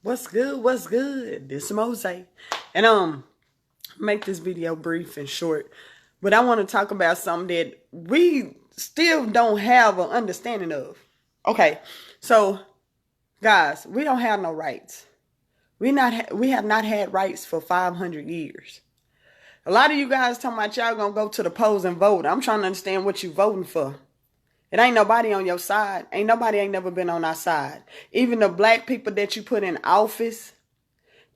What's good? What's good? This is Mose. And make this video brief and short. But I want to talk about something that we still don't have an understanding of. Okay. So, guys, we don't have no rights. We have not had rights for 500 years. A lot of you guys talking about y'all gonna go to the polls and vote. I'm trying to understand what you voting for. It ain't nobody on your side. Ain't never been on our side. Even the black people that you put in office,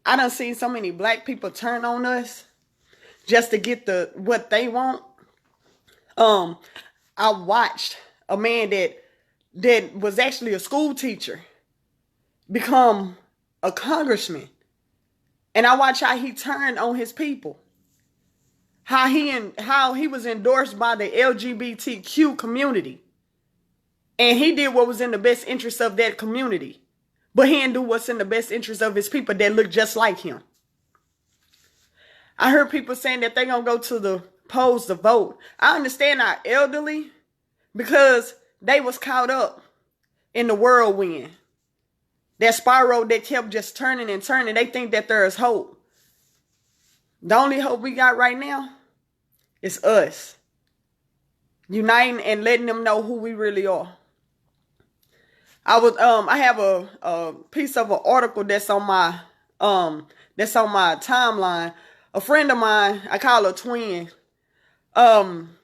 I done seen so many black people turn on us just to get what they want. I watched a man that was actually a school teacher become a congressman. And I watched how he turned on his people. How he was endorsed by the LGBTQ community. And he did what was in the best interest of that community. But he didn't do what's in the best interest of his people that look just like him. I heard people saying that they're going to go to the polls to vote. I understand our elderly because they was caught up in the whirlwind. That spiral that kept just turning and turning. They think that there is hope. The only hope we got right now is us. Uniting and letting them know who we really are. I have a piece of an article that's on my timeline. A friend of mine, I call her twin.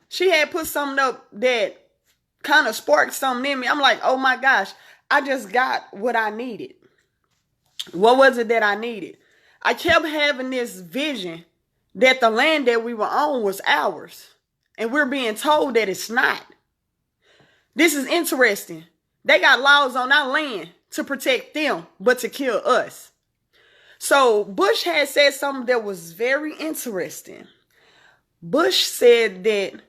She had put something up that kind of sparked something in me. I'm like, oh my gosh, I just got what I needed. What was it that I needed? I kept having this vision that the land that we were on was ours. And we're being told that it's not. This is interesting. They got laws on our land to protect them, but to kill us. So Bush had said something that was very interesting. Bush said that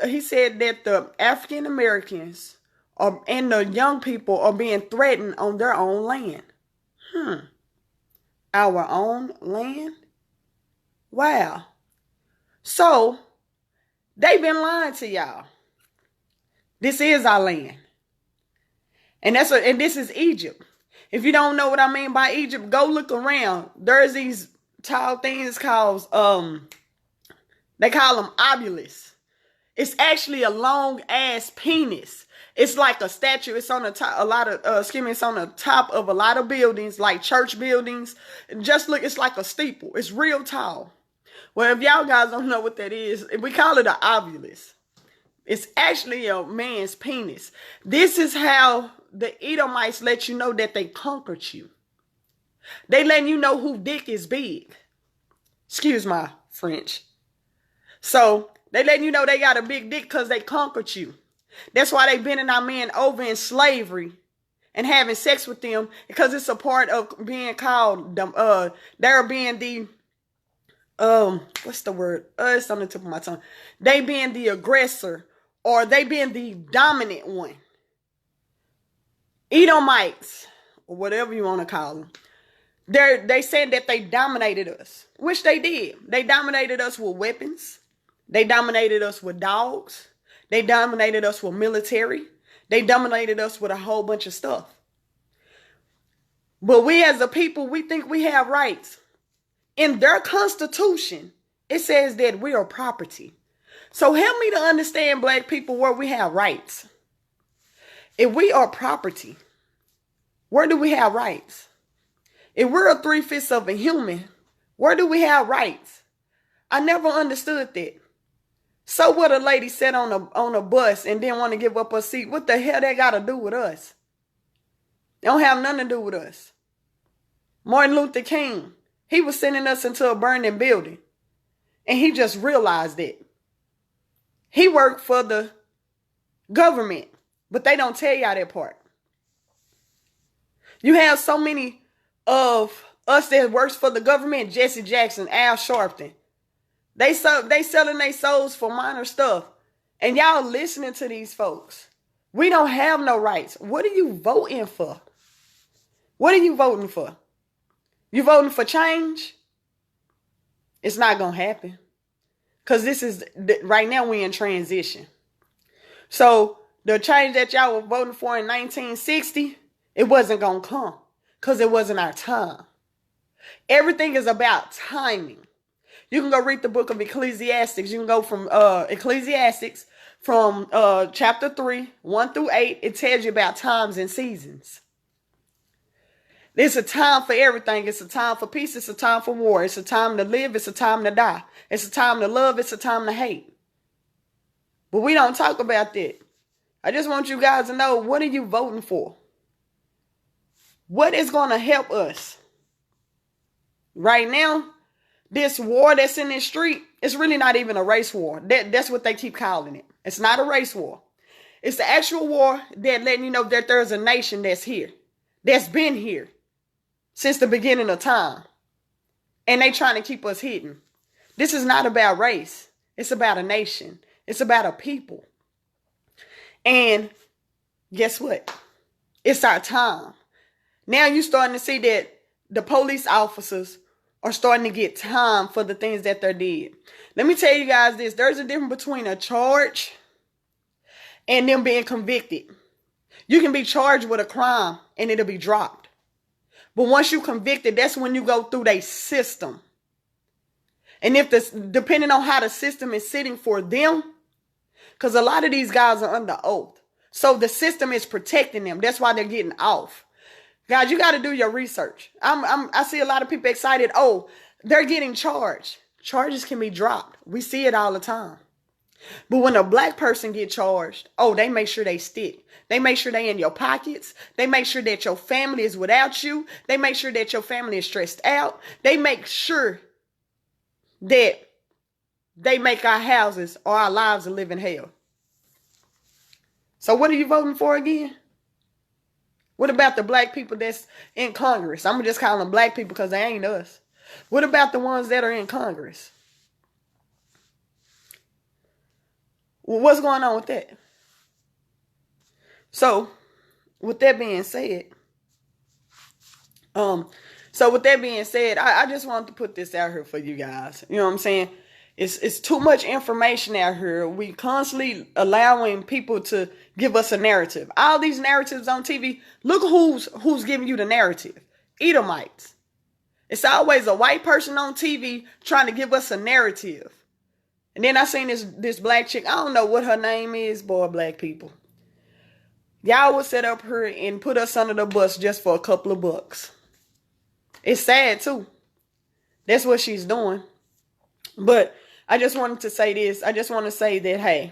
he said that the African Americans and the young people are being threatened on their own land. Our own land? Wow. So they've been lying to y'all. This is our land. And this is Egypt. If you don't know what I mean by Egypt, go look around. There's these tall things called they call them obelisks. It's actually a long ass penis. It's like a statue. It's on the top it's on the top of a lot of buildings, like church buildings. Just look, it's like a steeple. It's real tall. Well, if y'all guys don't know what that is, we call it an obelisk. It's actually a man's penis. This is how the Edomites let you know that they conquered you. They letting you know who dick is big. Excuse my French. So they letting you know they got a big dick because they conquered you. That's why they bending our men over in slavery and having sex with them, because it's a part of being called they're being the what's the word? It's on the tip of my tongue. They being the aggressor, or they being the dominant one. Edomites, or whatever you want to call them, they said that they dominated us, which they did. They dominated us with weapons. They dominated us with dogs. They dominated us with military. They dominated us with a whole bunch of stuff. But we as a people, we think we have rights. In their constitution, it says that we are property. So help me to understand, black people, where we have rights. If we are property, where do we have rights? If we're a 3/5 of a human, where do we have rights? I never understood that. So what, a lady sat on a bus and didn't want to give up her seat? What the hell that got to do with us? They don't have nothing to do with us. Martin Luther King, he was sending us into a burning building. And he just realized it. He worked for the government, but they don't tell y'all that part. You have so many of us that works for the government: Jesse Jackson, Al Sharpton. They selling their souls for minor stuff. And y'all listening to these folks. We don't have no rights. What are you voting for? What are you voting for? You voting for change? It's not going to happen. Because right now we in transition. So the change that y'all were voting for in 1960, it wasn't going to come. because it wasn't our time. Everything is about timing. You can go read the book of Ecclesiastics. You can go from Ecclesiastics from chapter 3, 1 through 8. It tells you about times and seasons. There's a time for everything. It's a time for peace. It's a time for war. It's a time to live. It's a time to die. It's a time to love. It's a time to hate. But we don't talk about that. I just want you guys to know, what are you voting for? What is going to help us? Right now, this war that's in this street, it's really not even a race war. That's what they keep calling it. It's not a race war. It's the actual war that letting you know that there's a nation that's here, that's been here since the beginning of time. And they trying to keep us hidden. This is not about race. It's about a nation. It's about a people. And guess what? It's our time. Now you're starting to see that the police officers are starting to get time for the things that they did. Let me tell you guys this. There's a difference between a charge and them being convicted. You can be charged with a crime and it'll be dropped. But once you're convicted, that's when you go through their system. And if this, depending on how the system is sitting for them, because a lot of these guys are under oath. So the system is protecting them. That's why they're getting off. Guys, you got to do your research. I see a lot of people excited. Oh, they're getting charged. Charges can be dropped. We see it all the time. But when a black person get charged, oh, they make sure they stick. They make sure they in your pockets. They make sure that your family is without you. They make sure that your family is stressed out. They make sure that they make our houses or our lives a living hell. So what are you voting for again? What about the black people that's in Congress? I'm just calling them black people because they ain't us. What about the ones that are in Congress? Well, what's going on with that? So, with that being said, I just wanted to put this out here for you guys. You know what I'm saying? It's too much information out here. We constantly allowing people to give us a narrative. All these narratives on TV, look who's giving you the narrative. Edomites. It's always a white person on TV trying to give us a narrative. And then I seen this black chick. I don't know what her name is, boy, black people. Y'all would set up her and put us under the bus just for a couple of bucks. It's sad too. That's what she's doing. But I just wanted to say this. I just want to say that, hey,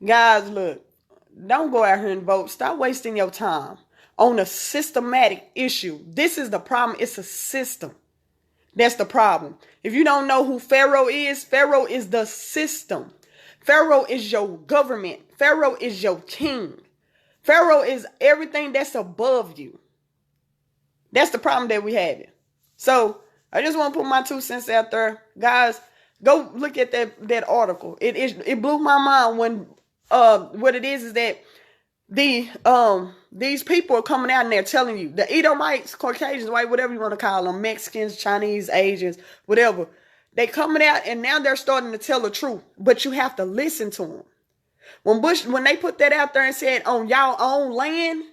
guys, look, don't go out here and vote. Stop wasting your time on a systematic issue. This is the problem. It's a system. That's the problem. If you don't know who Pharaoh is the system. Pharaoh is your government. Pharaoh is your king. Pharaoh is everything that's above you. That's the problem that we have. So I just want to put my 2 cents out there. Guys, go look at that article. It blew my mind when what it is that these people are coming out and they're telling you, the Edomites, Caucasians, white, whatever you want to call them, Mexicans, Chinese, Asians, whatever. They coming out and now they're starting to tell the truth, but you have to listen to them. When they put that out there and said on y'all own land,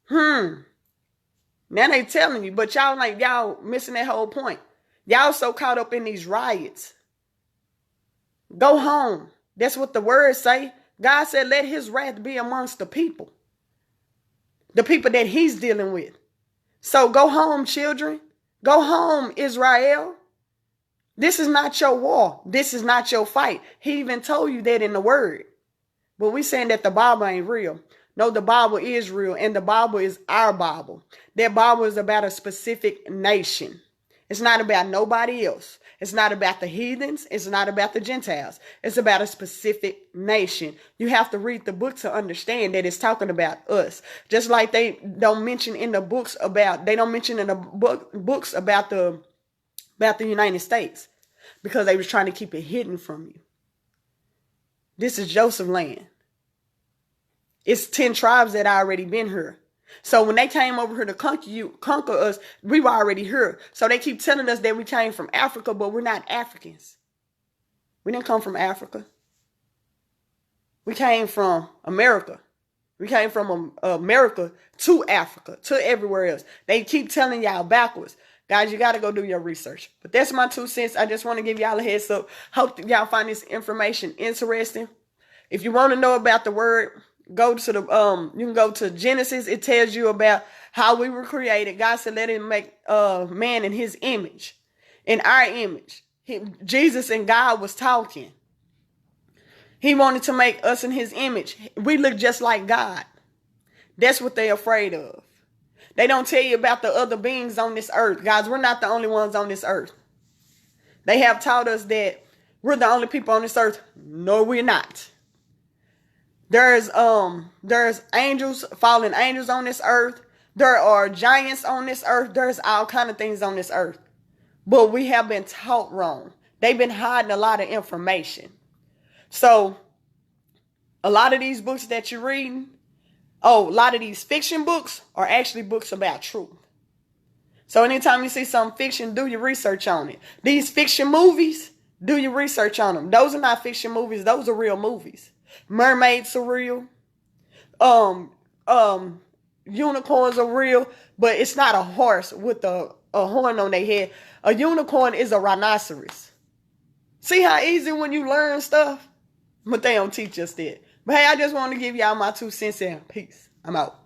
now they telling you, but y'all missing that whole point. Y'all so caught up in these riots. Go home. That's what the words say. God said, let his wrath be amongst the people that he's dealing with. So go home, children. Go home, Israel. This is not your war. This is not your fight. He even told you that in the word. But we saying that the Bible ain't real. No, the Bible is real, and the Bible is our Bible. That Bible is about a specific nation. It's not about nobody else. It's not about the heathens. It's not about the Gentiles. It's about a specific nation. You have to read the book to understand that it's talking about us. Just like they don't mention in the books about, they don't mention in the books about the United States because they was trying to keep it hidden from you. This is Joseph land. It's 10 tribes that already been here. So when they came over here to conquer us, we were already here. So they keep telling us that we came from Africa, but we're not Africans. We didn't come from Africa. We came from America. We came from America to Africa, to everywhere else. They keep telling y'all backwards. Guys, you got to go do your research. But that's my 2 cents. I just want to give y'all a heads up. Hope y'all find this information interesting. If you want to know about the word, go to the you can go to Genesis. It tells you about how we were created. God said, let him make man in his image, in our image. Jesus and God was talking. He wanted to make us in his image. We look just like God. That's what they're afraid of. They don't tell you about the other beings on this earth. Guys, we're not the only ones on this earth. They have taught us that we're the only people on this earth. No, we're not. There's angels, fallen angels on this earth. There are giants on this earth. There's all kind of things on this earth. But we have been taught wrong. They've been hiding a lot of information. So, a lot of these books that you're reading, a lot of these fiction books are actually books about truth. So, anytime you see some fiction, do your research on it. These fiction movies, do your research on them. Those are not fiction movies. Those are real movies. Mermaids are real. Unicorns are real, but it's not a horse with a horn on their head. A unicorn is a rhinoceros. See how easy when you learn stuff? But they don't teach us that. But hey, I just want to give y'all my 2 cents in. Peace. I'm out.